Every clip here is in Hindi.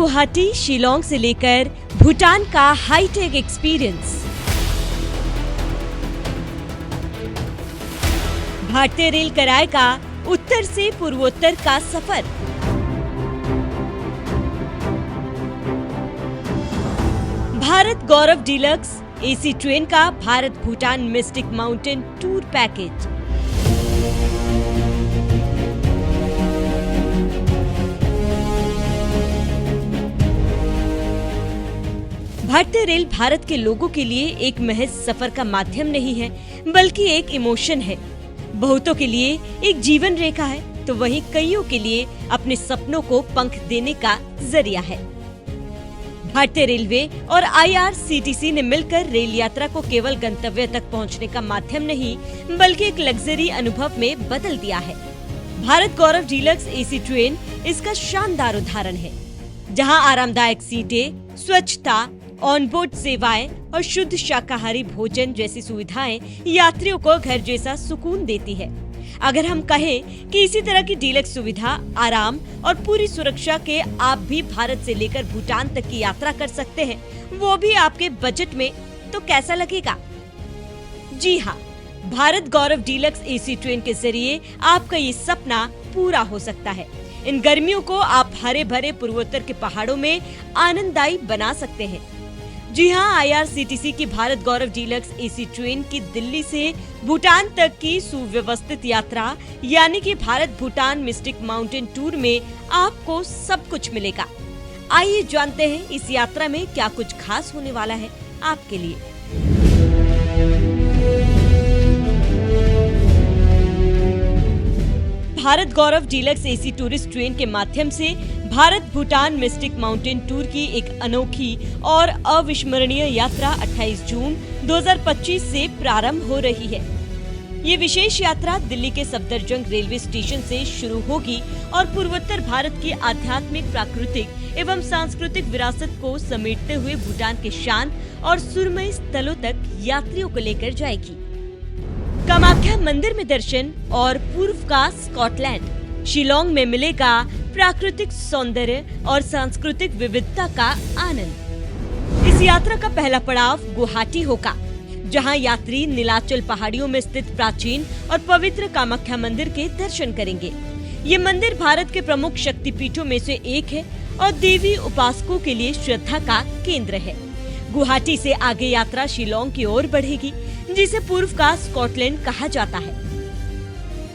गुवाहाटी, शिलोंग से लेकर भूटान का हाईटेक एक्सपीरियंस। भारतीय रेल कराएगा उत्तर से पूर्वोत्तर का सफर। भारत गौरव डीलक्स एसी ट्रेन का Bharat Bhutan mistake mountain tour package. भारतीय रेल भारत के लोगों के लिए एक महज सफर का माध्यम नहीं है, बल्कि एक इमोशन है। बहुतों के लिए एक जीवन रेखा है, तो वहीं कईयों के लिए अपने सपनों को पंख देने का जरिया है। भारतीय रेलवे और आईआरसीटीसी ने मिलकर रेल यात्रा को केवल गंतव्य तक पहुंचने का माध्यम नहीं, बल्कि एक लग्जरी अनुभव में बदल दिया है। भारत गौरव डीलक्स एसी ट्रेन इसका शानदार उदाहरण है, जहां आरामदायक सीटें, स्वच्छता, ऑनबोर्ड सेवाएं और शुद्ध शाकाहारी भोजन जैसी सुविधाएं यात्रियों को घर जैसा सुकून देती है। अगर हम कहें कि इसी तरह की डीलक्स सुविधा, आराम और पूरी सुरक्षा के आप भी भारत से लेकर भूटान तक की यात्रा कर सकते हैं, वो भी आपके बजट में, तो कैसा लगेगा? जी हाँ, भारत गौरव डीलक्स एसी ट्रेन के जरिए आपका ये सपना पूरा हो सकता है। इन गर्मियों को आप हरे भरे पूर्वोत्तर के पहाड़ों में आनंददायी बना सकते हैं। जी हाँ, आईआरसीटीसी की भारत गौरव डीलक्स एसी ट्रेन की दिल्ली से भूटान तक की सुव्यवस्थित यात्रा यानी कि Bharat Bhutan mistake mountain tour में आपको सब कुछ मिलेगा। आइए जानते हैं इस यात्रा में क्या कुछ खास होने वाला है आपके लिए। भारत गौरव डीलक्स एसी टूरिस्ट ट्रेन के माध्यम से Bharat Bhutan mistake mountain tour की एक अनोखी और अविस्मरणीय यात्रा 28 जून 2025 से प्रारंभ हो रही है। ये विशेष यात्रा दिल्ली के सफदरजंग रेलवे स्टेशन से शुरू होगी और पूर्वोत्तर भारत की आध्यात्मिक, प्राकृतिक एवं सांस्कृतिक विरासत को समेटते हुए भूटान के शांत और सुरमयी स्थलों तक यात्रियों को लेकर जाएगी। कामाख्या मंदिर में दर्शन और पूर्व का स्कॉटलैंड, शिलोंग में मिलेगा प्राकृतिक सौंदर्य और सांस्कृतिक विविधता का आनंद। इस यात्रा का पहला पड़ाव गुवाहाटी होगा, जहां यात्री नीलाचल पहाड़ियों में स्थित प्राचीन और पवित्र कामाख्या मंदिर के दर्शन करेंगे। ये मंदिर भारत के प्रमुख शक्तिपीठों में से एक है और देवी उपासकों के लिए श्रद्धा का केंद्र है। गुवाहाटी से आगे यात्रा शिलोंग की ओर बढ़ेगी, जिसे पूर्व का स्कॉटलैंड कहा जाता है।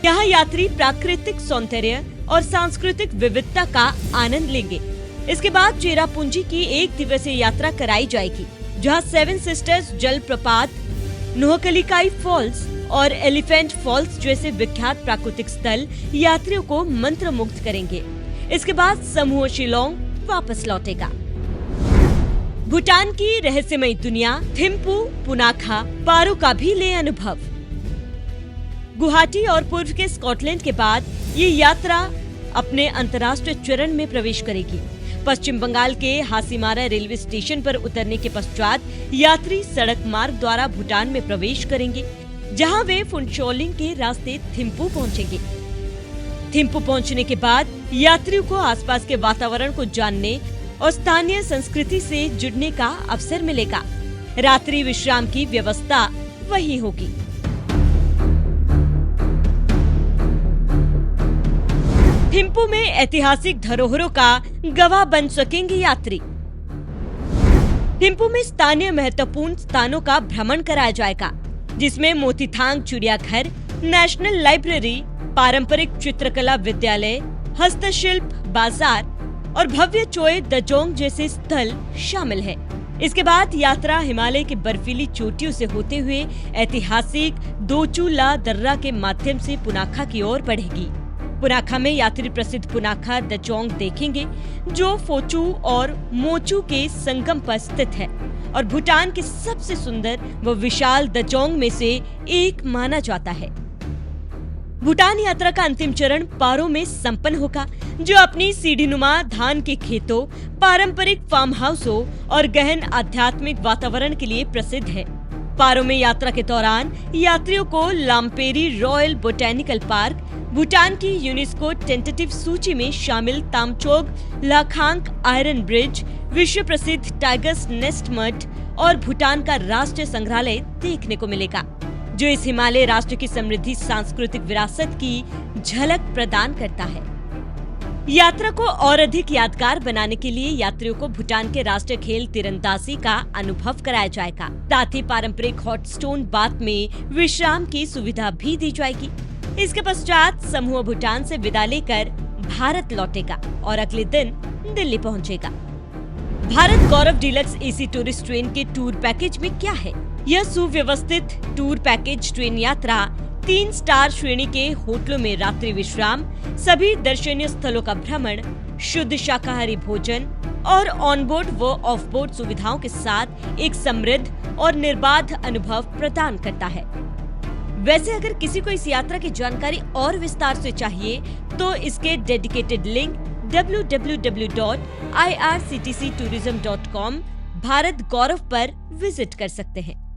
यहाँ यात्री प्राकृतिक सौंदर्य और सांस्कृतिक विविधता का आनंद लेंगे। इसके बाद चेरापूंजी की एक दिवसीय यात्रा कराई जाएगी, जहाँ सेवन सिस्टर्स जलप्रपात, नोहकलिकाई फॉल्स और एलिफेंट फॉल्स जैसे विख्यात प्राकृतिक स्थल यात्रियों को मंत्रमुग्ध करेंगे। इसके बाद समूह शिलोंग वापस लौटेगा। भूटान की रहस्यमयी दुनिया, थिम्पू, पुनाखा, पारो का भी ले अनुभव। गुवाहाटी और पूर्व के स्कॉटलैंड के बाद ये यात्रा अपने अंतर्राष्ट्रीय चरण में प्रवेश करेगी। पश्चिम बंगाल के हासीमारा रेलवे स्टेशन पर उतरने के पश्चात यात्री सड़क मार्ग द्वारा भूटान में प्रवेश करेंगे, जहां वे फुनचोलिंग के रास्ते थिम्पू पहुंचेंगे। थिम्पू पहुंचने के बाद यात्रियों को आसपास के वातावरण को जानने और स्थानीय संस्कृति से जुड़ने का अवसर मिलेगा। रात्रि विश्राम की व्यवस्था वही होगी। थिम्पू में ऐतिहासिक धरोहरों का गवाह बन सकेंगे यात्री। थिम्पू में स्थानीय महत्वपूर्ण स्थानों का भ्रमण कराया जाएगा, जिसमें मोतीथांग चिड़ियाघर, नेशनल लाइब्रेरी, पारंपरिक चित्रकला विद्यालय, हस्तशिल्प बाजार और भव्य चोए दजोंग जैसे स्थल शामिल है। इसके बाद यात्रा हिमालय की बर्फीली चोटियों से होते हुए ऐतिहासिक दोचू ला दर्रा के माध्यम से पुनाखा की ओर बढ़ेगी। पुनाखा में यात्री प्रसिद्ध पुनाखा दजोंग देखेंगे, जो फोचू और मोचू के संगम पर स्थित है और भूटान के सबसे सुंदर व विशाल दजोंग में से एक माना जाता है। भूटान यात्रा का अंतिम चरण पारो में संपन्न होगा, जो अपनी सीढ़ीनुमा धान के खेतों, पारंपरिक फार्म हाउसों और गहन आध्यात्मिक वातावरण के लिए प्रसिद्ध है। पारो में यात्रा के दौरान यात्रियों को लामपेरी रॉयल बोटेनिकल पार्क, भूटान की यूनेस्को टेंटेटिव सूची में शामिल तामचोग लाखांग आयरन ब्रिज, विश्व प्रसिद्ध टाइगर्स नेस्ट मठ और भूटान का राष्ट्रीय संग्रहालय देखने को मिलेगा, जो इस हिमालय राष्ट्र की समृद्ध सांस्कृतिक विरासत की झलक प्रदान करता है। यात्रा को और अधिक यादगार बनाने के लिए यात्रियों को भूटान के राष्ट्रीय खेल तीरंदाजी का अनुभव कराया जाएगा। साथ ही पारंपरिक हॉट स्टोन बाथ में विश्राम की सुविधा भी दी जाएगी। इसके पश्चात समूह भूटान से विदा लेकर भारत लौटेगा और अगले दिन दिल्ली पहुंचेगा। भारत गौरव डीलक्स एसी टूरिस्ट ट्रेन के टूर पैकेज में क्या है? यह सुव्यवस्थित टूर पैकेज ट्रेन यात्रा 3 स्टार श्रेणी के होटलों में रात्रि विश्राम, सभी दर्शनीय स्थलों का भ्रमण, शुद्ध शाकाहारी भोजन और ऑनबोर्ड व ऑफबोर्ड सुविधाओं के साथ एक समृद्ध और निर्बाध अनुभव प्रदान करता है। वैसे अगर किसी को इस यात्रा की जानकारी और विस्तार से चाहिए तो इसके डेडिकेटेड लिंक www.irctctourism.com भारत गौरव पर विजिट कर सकते हैं।